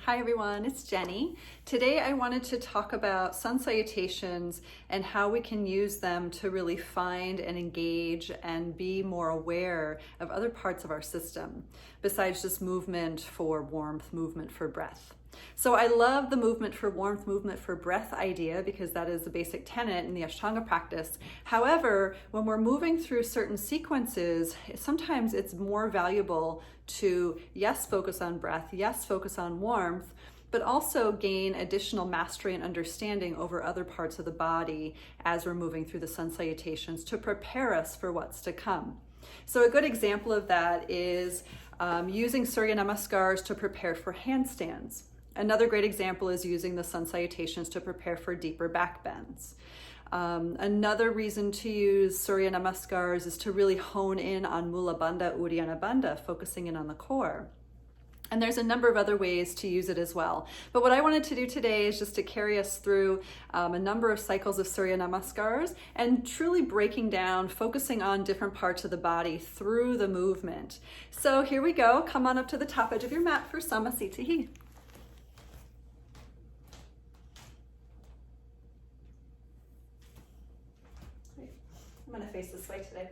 Hi everyone, it's Jenny. Today I wanted to talk about sun salutations and how we can use them to really find and engage and be more aware of other parts of our system besides just movement for warmth, movement for breath. So I love the movement for warmth, movement for breath idea because that is the basic tenet in the Ashtanga practice. However, when we're moving through certain sequences, sometimes it's more valuable to, yes, focus on breath, yes, focus on warmth, but also gain additional mastery and understanding over other parts of the body as we're moving through the sun salutations to prepare us for what's to come. So a good example of that is using Surya Namaskars to prepare for handstands. Another great example is using the sun salutations to prepare for deeper back bends. Another reason to use Surya Namaskars is to really hone in on Mula Bandha, Uddiyana Bandha, focusing in on the core. And there's a number of other ways to use it as well. But what I wanted to do today is just to carry us through a number of cycles of Surya Namaskars and truly breaking down, focusing on different parts of the body through the movement. So here we go. Come on up to the top edge of your mat for Samasthiti. I'm going to face this way today.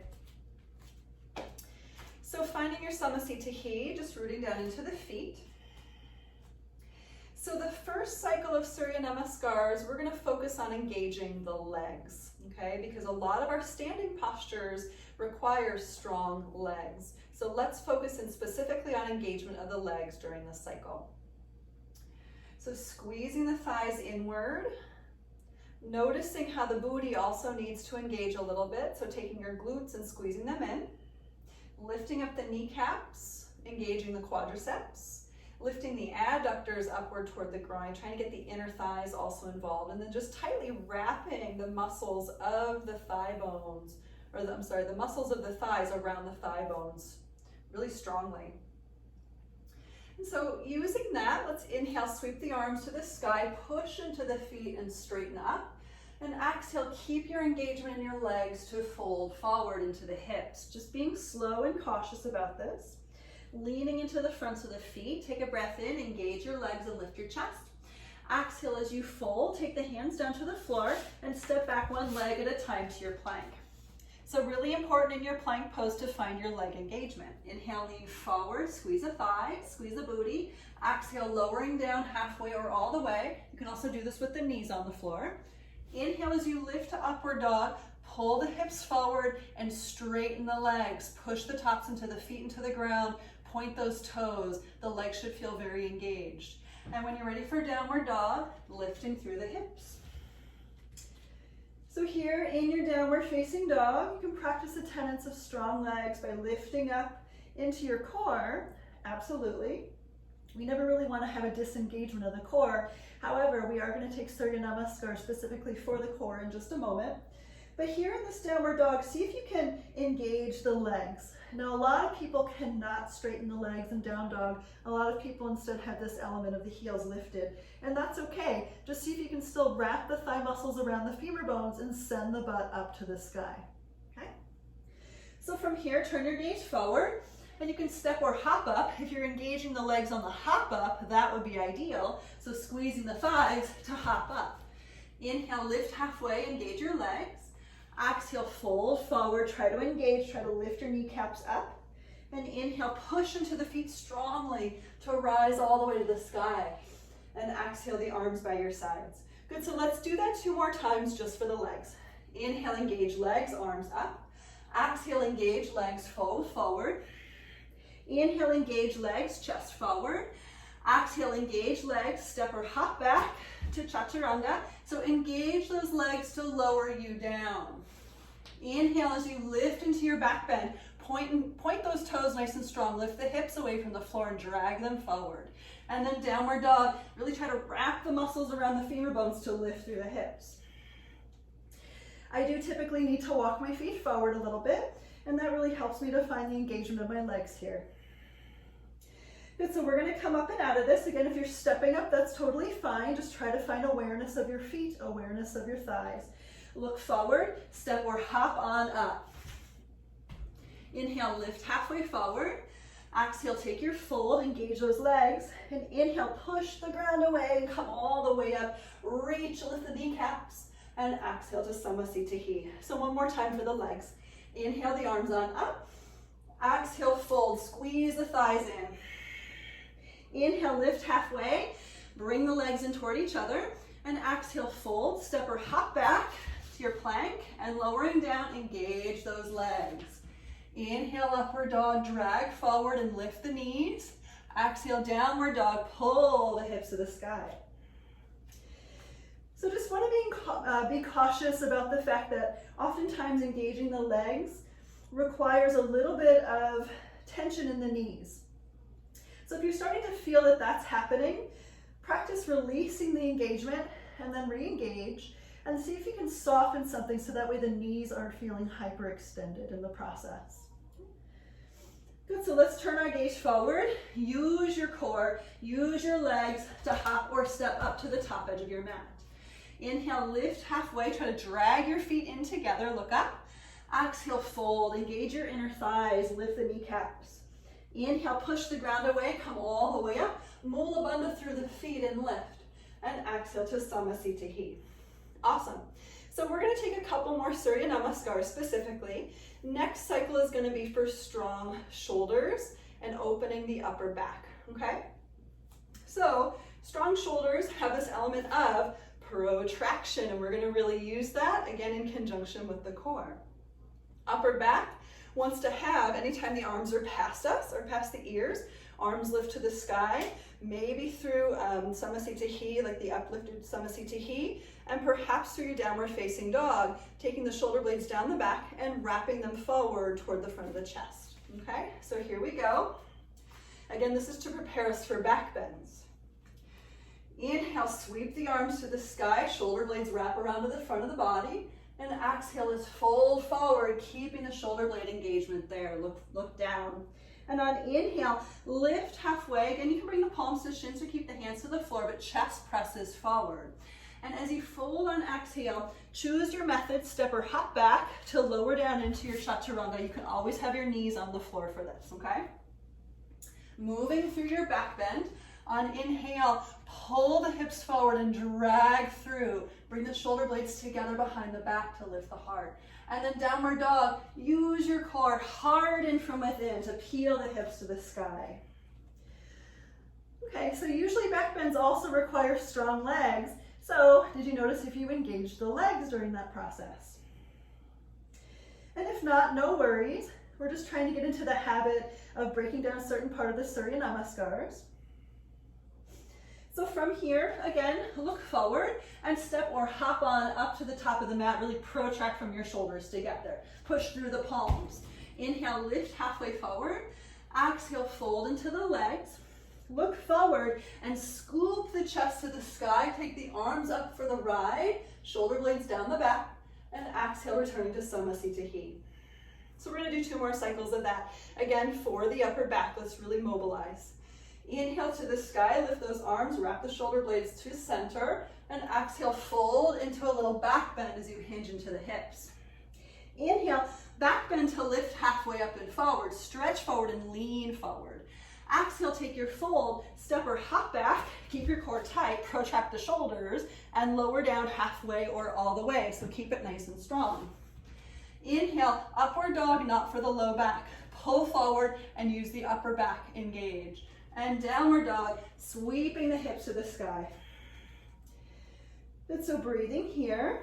So finding your Samasthiti, just rooting down into the feet. So the first cycle of Surya Namaskars, we're going to focus on engaging the legs, okay? Because a lot of our standing postures require strong legs. So let's focus in specifically on engagement of the legs during this cycle. So squeezing the thighs inward. Noticing how the booty also needs to engage a little bit, so taking your glutes and squeezing them in. Lifting up the kneecaps, engaging the quadriceps. Lifting the adductors upward toward the groin, trying to get the inner thighs also involved. And then just tightly wrapping the muscles of the thigh bones, the muscles of the thighs around the thigh bones really strongly. And so using that, let's inhale, sweep the arms to the sky, push into the feet and straighten up. And exhale, keep your engagement in your legs to fold forward into the hips. Just being slow and cautious about this. Leaning into the fronts of the feet, take a breath in, engage your legs and lift your chest. Exhale as you fold, take the hands down to the floor and step back one leg at a time to your plank. So really important in your plank pose to find your leg engagement. Inhale, lean forward, squeeze the thighs, squeeze the booty. Exhale, lowering down halfway or all the way. You can also do this with the knees on the floor. Inhale as you lift to upward dog, pull the hips forward and straighten the legs. Push the tops into the feet into the ground, point those toes. The legs should feel very engaged. And when you're ready for downward dog, lifting through the hips. So here in your downward facing dog, you can practice the tenets of strong legs by lifting up into your core, absolutely. We never really want to have a disengagement of the core. However, we are going to take Surya Namaskar specifically for the core in just a moment. But here in this downward dog, see if you can engage the legs. Now, a lot of people cannot straighten the legs in down dog. A lot of people instead have this element of the heels lifted, and that's okay. Just see if you can still wrap the thigh muscles around the femur bones and send the butt up to the sky, okay? So from here, turn your gaze forward, and you can step or hop up. If you're engaging the legs on the hop up, that would be ideal. So squeezing the thighs to hop up. Inhale, lift halfway, engage your legs. Exhale, fold forward, try to engage, try to lift your kneecaps up. And inhale, push into the feet strongly to rise all the way to the sky. And exhale the arms by your sides. Good, so let's do that 2 more times just for the legs. Inhale, engage legs, arms up. Exhale, engage legs, fold forward. Inhale, engage legs, chest forward. Exhale, engage legs, step or hop back to Chaturanga. So engage those legs to lower you down. Inhale as you lift into your back bend. Point those toes nice and strong. Lift the hips away from the floor and drag them forward. And then downward dog. Really try to wrap the muscles around the femur bones to lift through the hips. I do typically need to walk my feet forward a little bit, and that really helps me to find the engagement of my legs here. Good, so we're going to come up and out of this. Again, if you're stepping up, that's totally fine. Just try to find awareness of your feet, awareness of your thighs. Look forward, step or hop on up. Inhale, lift halfway forward. Exhale, take your fold, engage those legs, and inhale, push the ground away and come all the way up. Reach, lift the kneecaps, and exhale to Samasthiti. So one more time for the legs. Inhale, the arms on up. Exhale, fold, squeeze the thighs in. Inhale, lift halfway, bring the legs in toward each other, and exhale, fold, step or hop back to your plank, and lowering down, engage those legs. Inhale, upward dog, drag forward and lift the knees. Exhale, downward dog, pull the hips to the sky. So just want to be cautious about the fact that oftentimes engaging the legs requires a little bit of tension in the knees. So if you're starting to feel that that's happening, practice releasing the engagement and then re-engage and see if you can soften something so that way the knees aren't feeling hyperextended in the process. Good, so let's turn our gaze forward. Use your core, use your legs to hop or step up to the top edge of your mat. Inhale, lift halfway, try to drag your feet in together, look up. Exhale, fold, engage your inner thighs, lift the kneecaps. Inhale, push the ground away, come all the way up. Mula Bandha through the feet and lift. And exhale to Samasthiti. Awesome. So we're going to take a couple more Surya Namaskars specifically. Next cycle is going to be for strong shoulders and opening the upper back, okay? So strong shoulders have this element of protraction, and we're going to really use that, again, in conjunction with the core. Upper back wants to have, anytime the arms are past us or past the ears, arms lift to the sky, maybe through Samasthiti, like the uplifted Samasthiti, and perhaps through your downward facing dog, taking the shoulder blades down the back and wrapping them forward toward the front of the chest. Okay, so here we go. Again, this is to prepare us for back bends. Inhale, sweep the arms to the sky, shoulder blades wrap around to the front of the body, and exhale is fold forward, keeping the shoulder blade engagement there. Look down. And on inhale, lift halfway. Again, you can bring the palms to shins or keep the hands to the floor, but chest presses forward. And as you fold on exhale, choose your method, step or hop back to lower down into your chaturanga. You can always have your knees on the floor for this, okay? Moving through your back bend. On inhale, pull the hips forward and drag through. Bring the shoulder blades together behind the back to lift the heart. And then downward dog, use your core, harden from within to peel the hips to the sky. Okay, so usually back bends also require strong legs. So did you notice if you engaged the legs during that process? And if not, no worries. We're just trying to get into the habit of breaking down a certain part of the Surya Namaskars. So from here, again, look forward and step or hop on up to the top of the mat. Really protract from your shoulders together. Push through the palms. Inhale, lift halfway forward. Exhale, fold into the legs. Look forward and scoop the chest to the sky. Take the arms up for the ride. Shoulder blades down the back. And exhale, returning to Samasthiti. So we're going to do 2 more cycles of that. Again, for the upper back, let's really mobilize. Inhale to the sky, lift those arms, wrap the shoulder blades to center, and exhale, fold into a little back bend as you hinge into the hips. Inhale, back bend to lift halfway up and forward, stretch forward and lean forward. Exhale, take your fold, step or hop back, keep your core tight, protract the shoulders, and lower down halfway or all the way, so keep it nice and strong. Inhale, upward dog, not for the low back. Pull forward and use the upper back, engage. And downward dog, sweeping the hips to the sky. Good, so breathing here.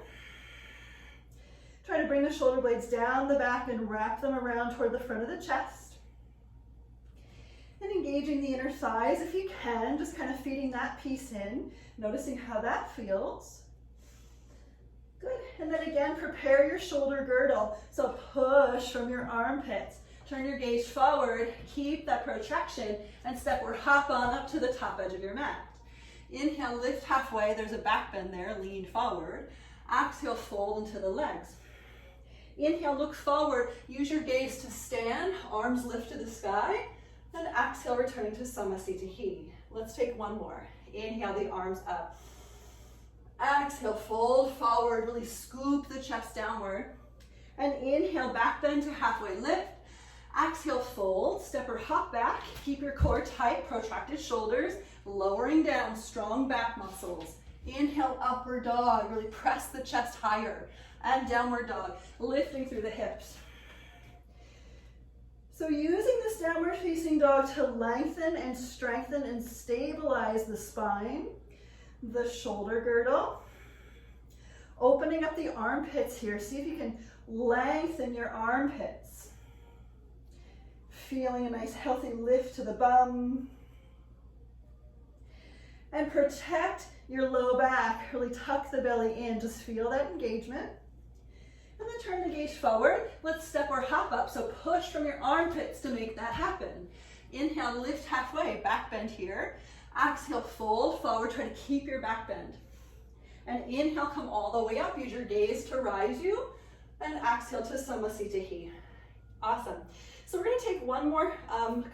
Try to bring the shoulder blades down the back and wrap them around toward the front of the chest. And engaging the inner thighs if you can, just kind of feeding that piece in, noticing how that feels. Good, and then again, prepare your shoulder girdle. So push from your armpits. Turn your gaze forward, keep that protraction, and step or hop on up to the top edge of your mat. Inhale, lift halfway. There's a back bend there, lean forward. Exhale, fold into the legs. Inhale, look forward. Use your gaze to stand, arms lift to the sky. And exhale, returning to Samasthiti. Let's take 1 more. Inhale, the arms up. Exhale, fold forward, really scoop the chest downward. And inhale, back bend to halfway lift. Exhale, fold, step or hop back. Keep your core tight, protracted shoulders, lowering down, strong back muscles. Inhale, upward dog, really press the chest higher. And downward dog, lifting through the hips. So using this downward facing dog to lengthen and strengthen and stabilize the spine, the shoulder girdle. Opening up the armpits here. See if you can lengthen your armpits. Feeling a nice healthy lift to the bum. And protect your low back. Really tuck the belly in. Just feel that engagement. And then turn the gaze forward. Let's step or hop up. So push from your armpits to make that happen. Inhale, lift halfway, back bend here. Exhale, fold forward. Try to keep your back bend. And inhale, come all the way up. Use your gaze to rise you. And exhale to Samasthiti. Awesome. So we're going to take one more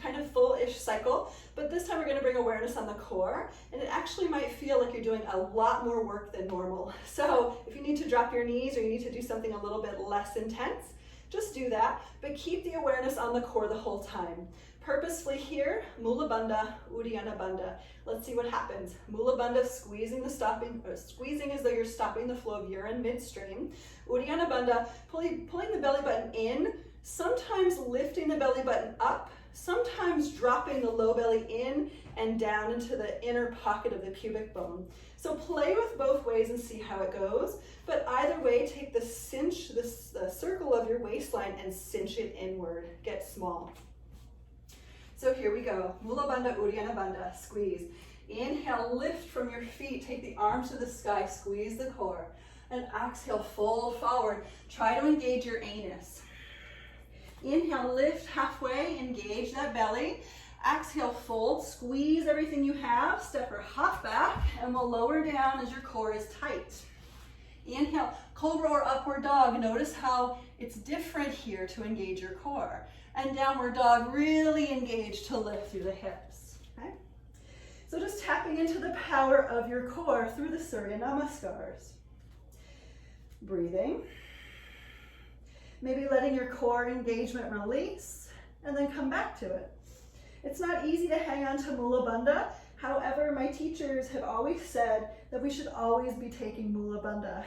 kind of full-ish cycle, but this time we're going to bring awareness on the core, and it actually might feel like you're doing a lot more work than normal. So if you need to drop your knees or you need to do something a little bit less intense, just do that, but keep the awareness on the core the whole time. Purposefully here, Mula Bandha, Uddiyana Bandha. Let's see what happens. Mula Bandha, squeezing as though you're stopping the flow of urine midstream. Uddiyana Bandha, pulling the belly button in, sometimes lifting the belly button up, sometimes dropping the low belly in and down into the inner pocket of the pubic bone. So play with both ways and see how it goes. But either way, take the cinch, the circle of your waistline and cinch it inward. Get small. So here we go. Mula Bandha, Uddiyana Bandha. Squeeze. Inhale, lift from your feet. Take the arms to the sky. Squeeze the core. And exhale, fold forward. Try to engage your anus. Inhale, lift halfway, engage that belly. Exhale, fold, squeeze everything you have, step or hop back, and we'll lower down as your core is tight. Inhale, cobra or upward dog. Notice how it's different here to engage your core. And downward dog, really engage to lift through the hips. Okay? So just tapping into the power of your core through the Surya Namaskars. Breathing. Maybe letting your core engagement release and then come back to it. It's not easy to hang on to Mula Bandha. However, my teachers have always said that we should always be taking Mula Bandha.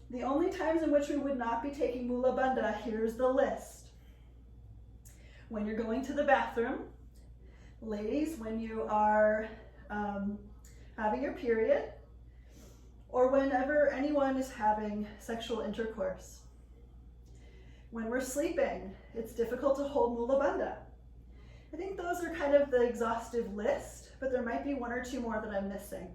The only times in which we would not be taking Mula Bandha, here's the list. When you're going to the bathroom, ladies, when you are having your period, or whenever anyone is having sexual intercourse. When we're sleeping, it's difficult to hold Mula Bandha. I think those are kind of the exhaustive list, but there might be one or two more that I'm missing.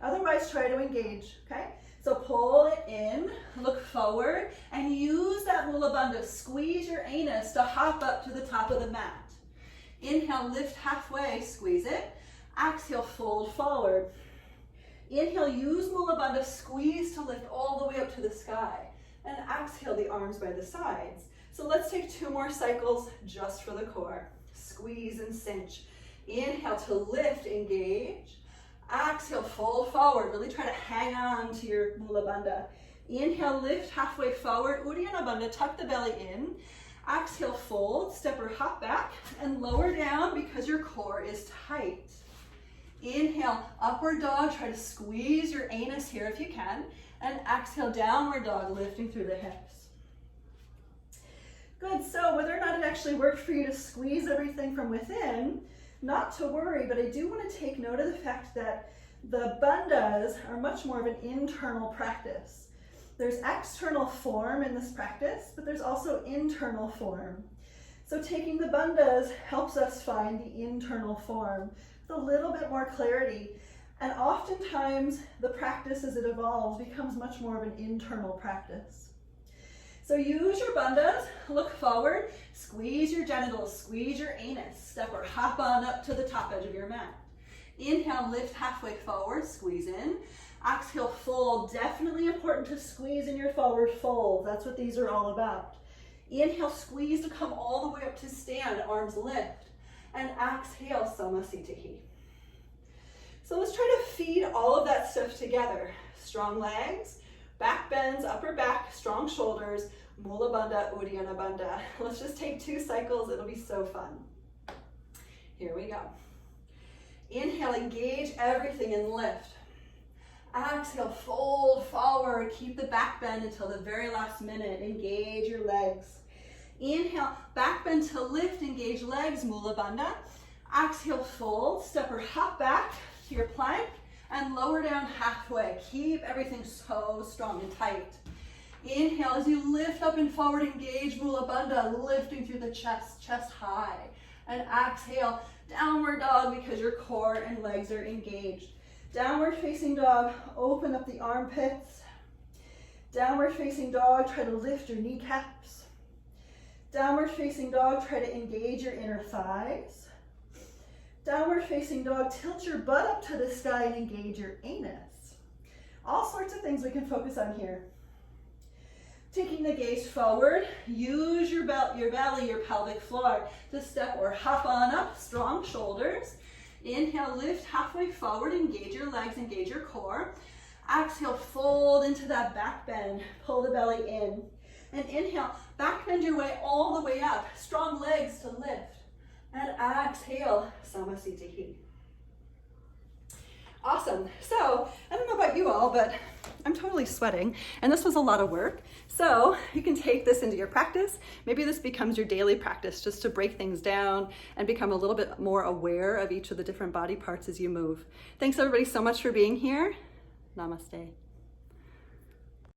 Otherwise, try to engage, okay? So pull it in, look forward, and use that Mula Bandha. Squeeze your anus to hop up to the top of the mat. Inhale, lift halfway, squeeze it. Exhale, fold forward. Inhale, use Mula Bandha, squeeze to lift all the way up to the sky. And exhale the arms by the sides. So let's take 2 more cycles just for the core. Squeeze and cinch. Inhale to lift, engage. Exhale, fold forward. Really try to hang on to your Mula Bandha. Inhale, lift halfway forward. Uddiyana Bandha, tuck the belly in. Exhale, fold, step or hop back, and lower down because your core is tight. Inhale, upward dog. Try to squeeze your anus here if you can. And exhale, downward dog, lifting through the hips. Good, so whether or not it actually worked for you to squeeze everything from within, not to worry, but I do want to take note of the fact that the bandhas are much more of an internal practice. There's external form in this practice, but there's also internal form. So taking the bandhas helps us find the internal form with a little bit more clarity. And oftentimes, the practice as it evolves becomes much more of an internal practice. So use your bandhas, look forward, squeeze your genitals, squeeze your anus, step or hop on up to the top edge of your mat. Inhale, lift halfway forward, squeeze in. Exhale, fold. Definitely important to squeeze in your forward fold. That's what these are all about. Inhale, squeeze to come all the way up to stand, arms lift. And exhale, Samasthiti. So let's try to feed all of that stuff together. Strong legs, back bends, upper back, strong shoulders, Mula Bandha, Uddiyana Bandha. Let's just take 2 cycles. It'll be so fun. Here we go. Inhale, engage everything and lift. Exhale, fold forward. Keep the back bend until the very last minute. Engage your legs. Inhale, back bend to lift, engage legs, Mula Bandha. Exhale, fold, step or hop back to your plank and lower down halfway. Keep everything so strong and tight. Inhale, as you lift up and forward, engage Mula Bandha, lifting through the chest, chest high. And exhale, downward dog because your core and legs are engaged. Downward facing dog, open up the armpits. Downward facing dog, try to lift your kneecaps. Downward facing dog, try to engage your inner thighs. Downward facing dog, tilt your butt up to the sky and engage your anus. All sorts of things we can focus on here. Taking the gaze forward, use your belly, your pelvic floor to step or hop on up, strong shoulders. Inhale, lift halfway forward, engage your legs, engage your core. Exhale, fold into that back bend, pull the belly in. And inhale, back bend your way all the way up, strong legs to lift. And exhale, Samasthiti. Awesome. So, I don't know about you all, but I'm totally sweating, and this was a lot of work. So you can take this into your practice. Maybe this becomes your daily practice, just to break things down and become a little bit more aware of each of the different body parts as you move. Thanks everybody so much for being here. Namaste.